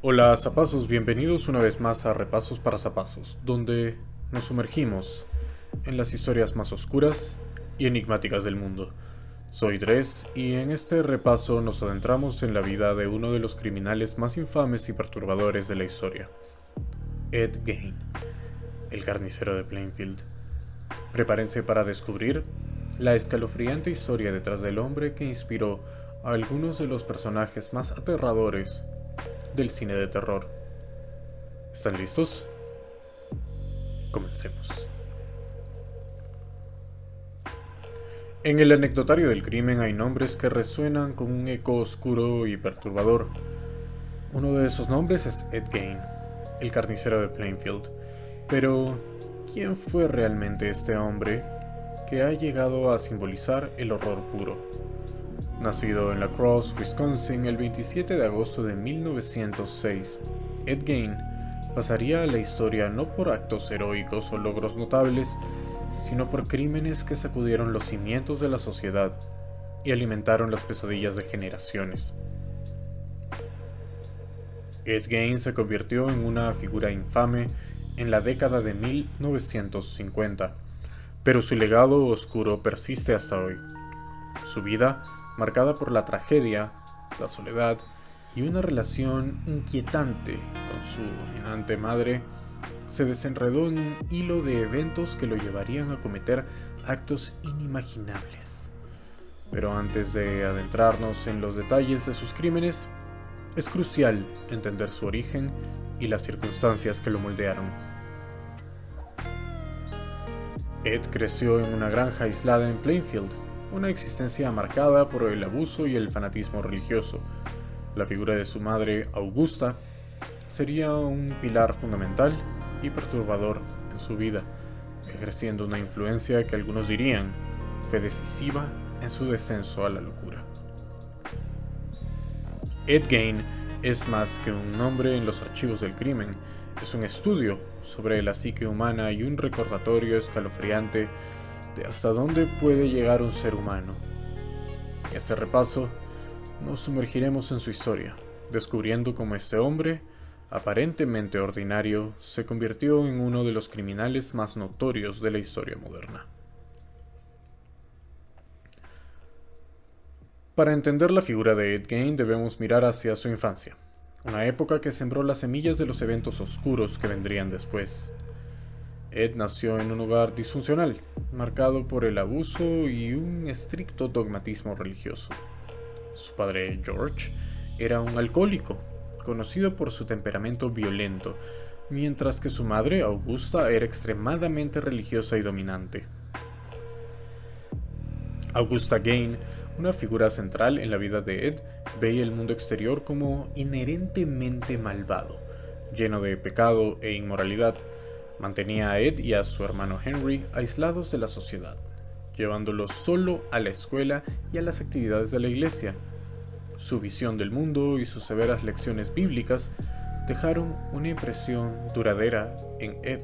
Hola zapazos, bienvenidos una vez más a Repasos para Zapazos, donde nos sumergimos en las historias más oscuras y enigmáticas del mundo. Soy Dres y en este repaso nos adentramos en la vida de uno de los criminales más infames y perturbadores de la historia, Ed Gein, el carnicero de Plainfield. Prepárense para descubrir la escalofriante historia detrás del hombre que inspiró a algunos de los personajes más aterradores del cine de terror. ¿Están listos? Comencemos. En el anecdotario del crimen hay nombres que resuenan con un eco oscuro y perturbador. Uno de esos nombres es Ed Gein, el carnicero de Plainfield. Pero, ¿quién fue realmente este hombre que ha llegado a simbolizar el horror puro? Nacido en La Crosse, Wisconsin, el 27 de agosto de 1906, Ed Gein pasaría a la historia no por actos heroicos o logros notables, sino por crímenes que sacudieron los cimientos de la sociedad y alimentaron las pesadillas de generaciones. Ed Gein se convirtió en una figura infame en la década de 1950, pero su legado oscuro persiste hasta hoy. Su vida, marcada por la tragedia, la soledad y una relación inquietante con su dominante madre, se desenredó en un hilo de eventos que lo llevarían a cometer actos inimaginables. Pero antes de adentrarnos en los detalles de sus crímenes, es crucial entender su origen y las circunstancias que lo moldearon. Ed creció en una granja aislada en Plainfield, una existencia marcada por el abuso y el fanatismo religioso. La figura de su madre, Augusta, sería un pilar fundamental y perturbador en su vida, ejerciendo una influencia que algunos dirían fue decisiva en su descenso a la locura. Ed Gein es más que un nombre en los archivos del crimen, es un estudio sobre la psique humana y un recordatorio escalofriante de hasta dónde puede llegar un ser humano. En este repaso, nos sumergiremos en su historia, descubriendo cómo este hombre, aparentemente ordinario, se convirtió en uno de los criminales más notorios de la historia moderna. Para entender la figura de Ed Gein debemos mirar hacia su infancia, una época que sembró las semillas de los eventos oscuros que vendrían después. Ed nació en un hogar disfuncional, marcado por el abuso y un estricto dogmatismo religioso. Su padre, George, era un alcohólico, conocido por su temperamento violento, mientras que su madre, Augusta, era extremadamente religiosa y dominante. Augusta Gein, una figura central en la vida de Ed, veía el mundo exterior como inherentemente malvado, lleno de pecado e inmoralidad. Mantenía a Ed y a su hermano Henry aislados de la sociedad, llevándolos solo a la escuela y a las actividades de la iglesia. Su visión del mundo y sus severas lecciones bíblicas dejaron una impresión duradera en Ed,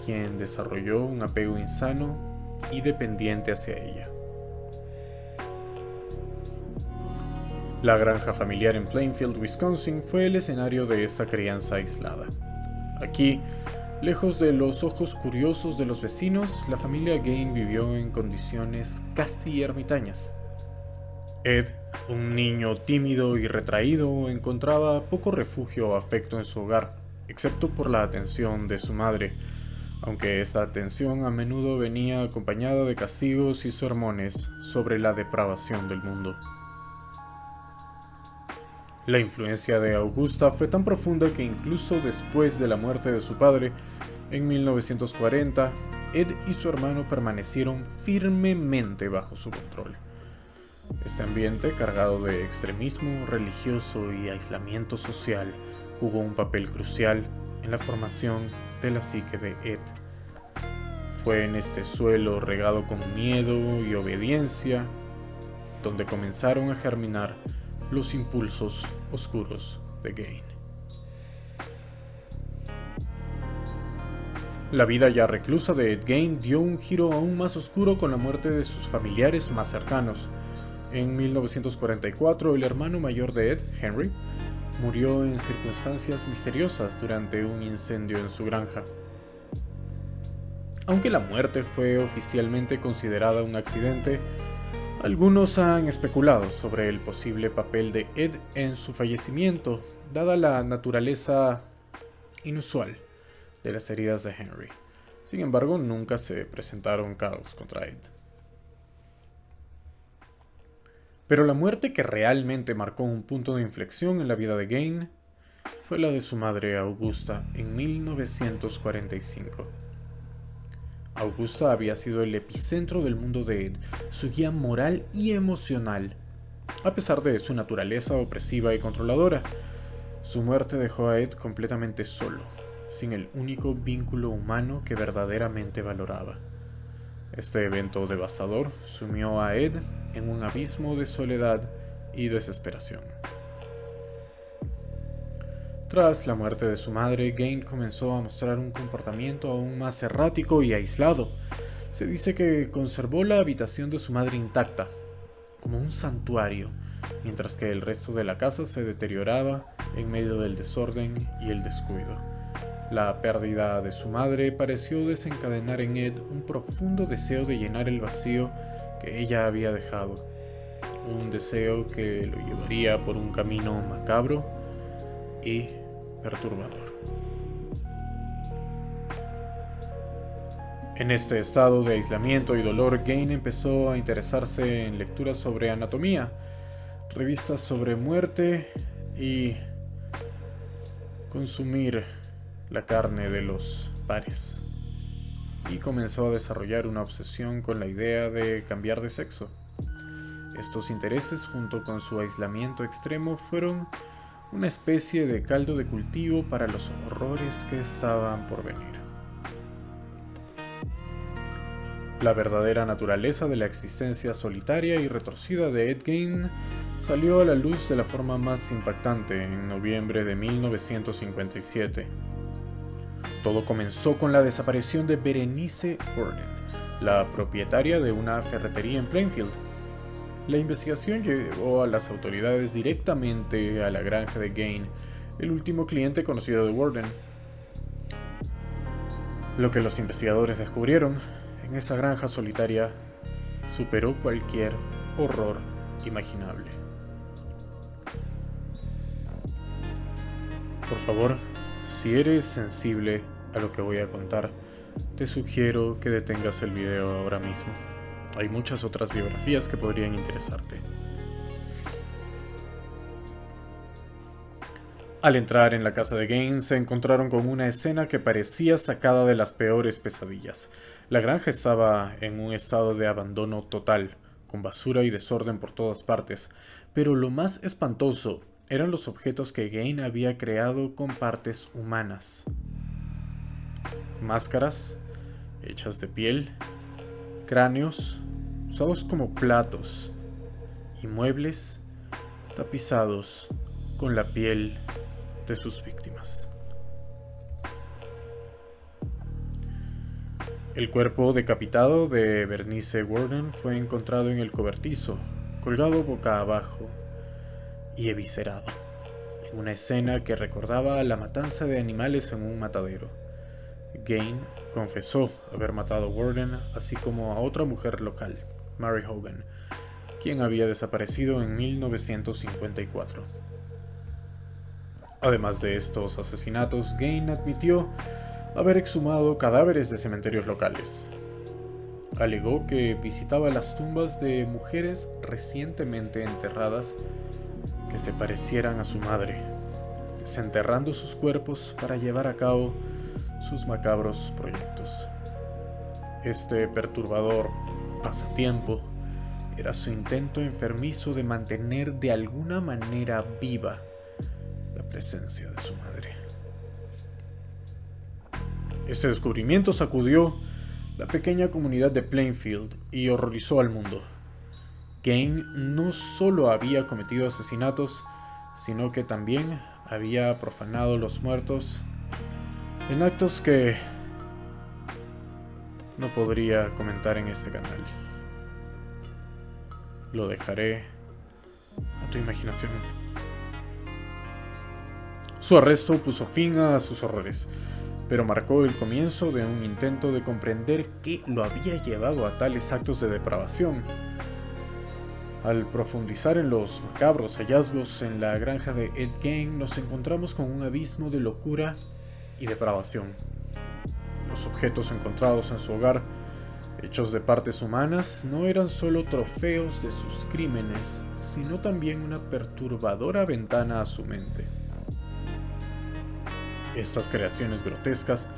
quien desarrolló un apego insano y dependiente hacia ella. La granja familiar en Plainfield, Wisconsin, fue el escenario de esta crianza aislada. Aquí, lejos de los ojos curiosos de los vecinos, la familia Gein vivió en condiciones casi ermitañas. Ed, un niño tímido y retraído, encontraba poco refugio o afecto en su hogar, excepto por la atención de su madre, aunque esta atención a menudo venía acompañada de castigos y sermones sobre la depravación del mundo. La influencia de Augusta fue tan profunda que incluso después de la muerte de su padre, en 1940, Ed y su hermano permanecieron firmemente bajo su control. Este ambiente, cargado de extremismo religioso y aislamiento social, jugó un papel crucial en la formación de la psique de Ed. Fue en este suelo regado con miedo y obediencia donde comenzaron a germinar los impulsos oscuros de Gein. La vida ya reclusa de Ed Gein dio un giro aún más oscuro con la muerte de sus familiares más cercanos. En 1944, el hermano mayor de Ed, Henry, murió en circunstancias misteriosas durante un incendio en su granja. Aunque la muerte fue oficialmente considerada un accidente, algunos han especulado sobre el posible papel de Ed en su fallecimiento, dada la naturaleza inusual de las heridas de Henry. Sin embargo, nunca se presentaron cargos contra Ed. Pero la muerte que realmente marcó un punto de inflexión en la vida de Gain fue la de su madre Augusta en 1945. Augusta había sido el epicentro del mundo de Ed, su guía moral y emocional. A pesar de su naturaleza opresiva y controladora, su muerte dejó a Ed completamente solo, sin el único vínculo humano que verdaderamente valoraba. Este evento devastador sumió a Ed en un abismo de soledad y desesperación. Tras la muerte de su madre, Gain comenzó a mostrar un comportamiento aún más errático y aislado. Se dice que conservó la habitación de su madre intacta, como un santuario, mientras que el resto de la casa se deterioraba en medio del desorden y el descuido. La pérdida de su madre pareció desencadenar en Ed un profundo deseo de llenar el vacío que ella había dejado. Un deseo que lo llevaría por un camino macabro y perturbador. En este estado de aislamiento y dolor, Gain empezó a interesarse en lecturas sobre anatomía, revistas sobre muerte y consumir la carne de los pares. Y comenzó a desarrollar una obsesión con la idea de cambiar de sexo. Estos intereses, junto con su aislamiento extremo, fueron una especie de caldo de cultivo para los horrores que estaban por venir. La verdadera naturaleza de la existencia solitaria y retorcida de Ed Gein salió a la luz de la forma más impactante en noviembre de 1957. Todo comenzó con la desaparición de Berenice Worden, la propietaria de una ferretería en Plainfield. La investigación llevó a las autoridades directamente a la granja de Gain, el último cliente conocido de Worden. Lo que los investigadores descubrieron en esa granja solitaria superó cualquier horror imaginable. Por favor, si eres sensible a lo que voy a contar, te sugiero que detengas el video ahora mismo. Hay muchas otras biografías que podrían interesarte. Al entrar en la casa de Gain, se encontraron con una escena que parecía sacada de las peores pesadillas. La granja estaba en un estado de abandono total, con basura y desorden por todas partes, pero lo más espantoso eran los objetos que Gain había creado con partes humanas. Máscaras hechas de piel, cráneos usados como platos y muebles tapizados con la piel de sus víctimas. El cuerpo decapitado de Bernice Worden fue encontrado en el cobertizo, colgado boca abajo y eviscerado, en una escena que recordaba a la matanza de animales en un matadero. Gain confesó haber matado a Worden, así como a otra mujer local, Mary Hogan, quien había desaparecido en 1954. Además de estos asesinatos, Gain admitió haber exhumado cadáveres de cementerios locales. Alegó que visitaba las tumbas de mujeres recientemente enterradas que se parecieran a su madre, desenterrando sus cuerpos para llevar a cabo sus macabros proyectos. Este perturbador pasatiempo era su intento enfermizo de mantener de alguna manera viva la presencia de su madre. Este descubrimiento sacudió la pequeña comunidad de Plainfield y horrorizó al mundo. Gain no solo había cometido asesinatos, sino que también había profanado los muertos en actos que no podría comentar en este canal. Lo dejaré a tu imaginación. Su arresto puso fin a sus horrores, pero marcó el comienzo de un intento de comprender qué lo había llevado a tales actos de depravación. Al profundizar en los macabros hallazgos en la granja de Ed Gein, nos encontramos con un abismo de locura y depravación. Los objetos encontrados en su hogar, hechos de partes humanas, no eran solo trofeos de sus crímenes, sino también una perturbadora ventana a su mente. Estas creaciones grotescas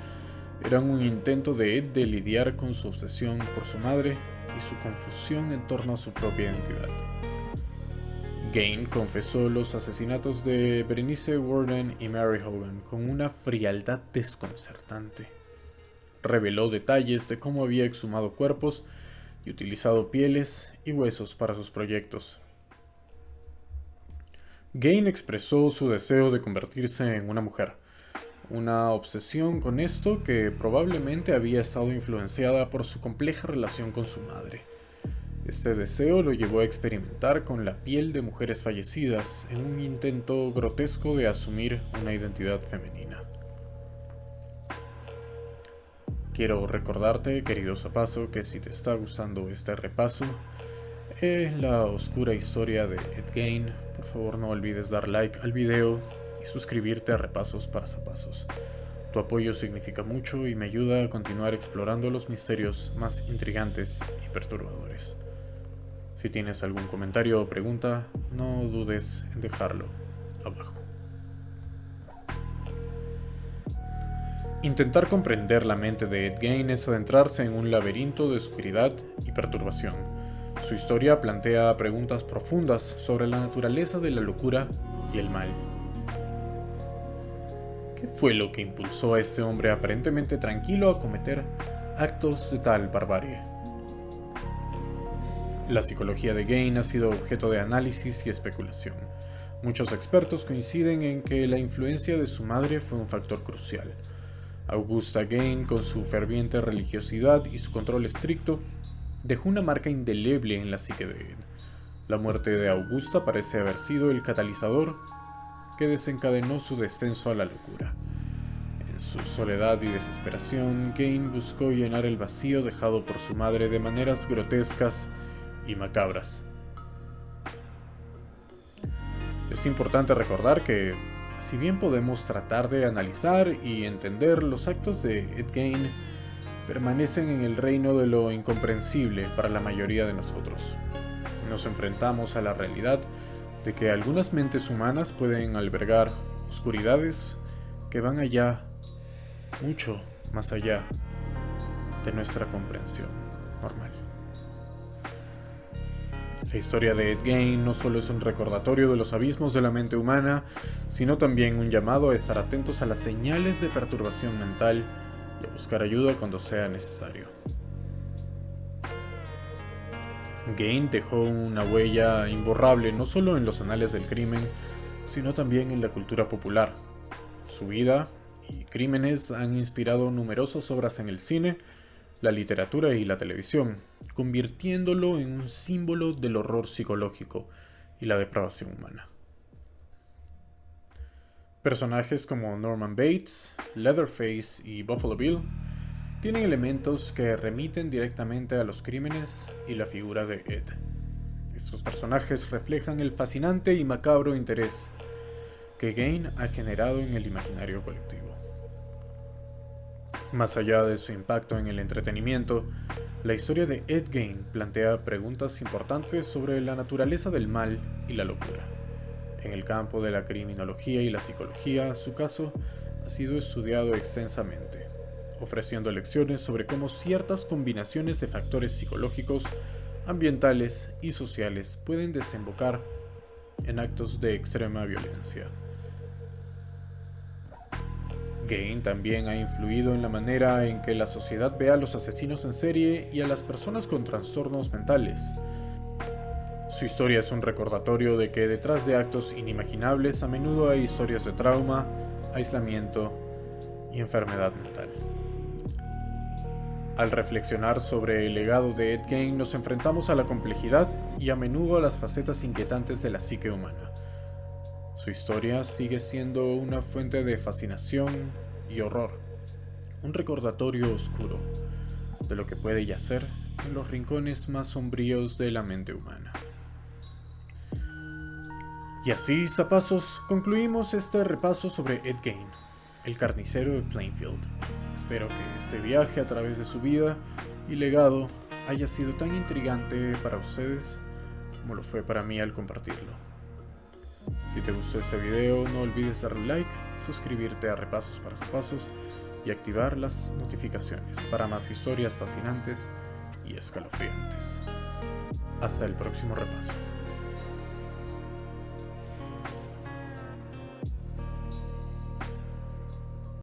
eran un intento de Ed de lidiar con su obsesión por su madre y su confusión en torno a su propia identidad. Gein confesó los asesinatos de Berenice Worden y Mary Hogan con una frialdad desconcertante. Reveló detalles de cómo había exhumado cuerpos y utilizado pieles y huesos para sus proyectos. Gein expresó su deseo de convertirse en una mujer, una obsesión con esto que probablemente había estado influenciada por su compleja relación con su madre. Este deseo lo llevó a experimentar con la piel de mujeres fallecidas en un intento grotesco de asumir una identidad femenina. Quiero recordarte, querido zapazo, que si te está gustando este repaso, la oscura historia de Ed Gein, por favor no olvides dar like al video y suscribirte a Repasos para Zapazos. Tu apoyo significa mucho y me ayuda a continuar explorando los misterios más intrigantes y perturbadores. Si tienes algún comentario o pregunta, no dudes en dejarlo abajo. Intentar comprender la mente de Ed Gein es adentrarse en un laberinto de oscuridad y perturbación. Su historia plantea preguntas profundas sobre la naturaleza de la locura y el mal. ¿Qué fue lo que impulsó a este hombre aparentemente tranquilo a cometer actos de tal barbarie? La psicología de Gein ha sido objeto de análisis y especulación. Muchos expertos coinciden en que la influencia de su madre fue un factor crucial. Augusta Gein, con su ferviente religiosidad y su control estricto, dejó una marca indeleble en la psique de Ed. La muerte de Augusta parece haber sido el catalizador que desencadenó su descenso a la locura. En su soledad y desesperación, Gein buscó llenar el vacío dejado por su madre de maneras grotescas y macabras. Es importante recordar que, si bien podemos tratar de analizar y entender los actos de Ed Gein, permanecen en el reino de lo incomprensible para la mayoría de nosotros. Nos enfrentamos a la realidad de que algunas mentes humanas pueden albergar oscuridades que van allá, mucho más allá de nuestra comprensión normal. La historia de Ed Gein no solo es un recordatorio de los abismos de la mente humana, sino también un llamado a estar atentos a las señales de perturbación mental y a buscar ayuda cuando sea necesario. Gein dejó una huella imborrable no solo en los anales del crimen, sino también en la cultura popular. Su vida y crímenes han inspirado numerosas obras en el cine, la literatura y la televisión, convirtiéndolo en un símbolo del horror psicológico y la depravación humana. Personajes como Norman Bates, Leatherface y Buffalo Bill tienen elementos que remiten directamente a los crímenes y la figura de Ed. Estos personajes reflejan el fascinante y macabro interés que Gein ha generado en el imaginario colectivo. Más allá de su impacto en el entretenimiento, la historia de Ed Gein plantea preguntas importantes sobre la naturaleza del mal y la locura. En el campo de la criminología y la psicología, su caso ha sido estudiado extensamente, ofreciendo lecciones sobre cómo ciertas combinaciones de factores psicológicos, ambientales y sociales pueden desembocar en actos de extrema violencia. Gein también ha influido en la manera en que la sociedad ve a los asesinos en serie y a las personas con trastornos mentales. Su historia es un recordatorio de que detrás de actos inimaginables a menudo hay historias de trauma, aislamiento y enfermedad mental. Al reflexionar sobre el legado de Ed Gein, nos enfrentamos a la complejidad y a menudo a las facetas inquietantes de la psique humana. Su historia sigue siendo una fuente de fascinación y horror, un recordatorio oscuro de lo que puede yacer en los rincones más sombríos de la mente humana. Y así, zapazos, concluimos este repaso sobre Ed Gein, el carnicero de Plainfield. Espero que este viaje a través de su vida y legado haya sido tan intrigante para ustedes como lo fue para mí al compartirlo. Si te gustó este video, no olvides darle like, suscribirte a Repasos para Zapazos y activar las notificaciones para más historias fascinantes y escalofriantes. Hasta el próximo repaso.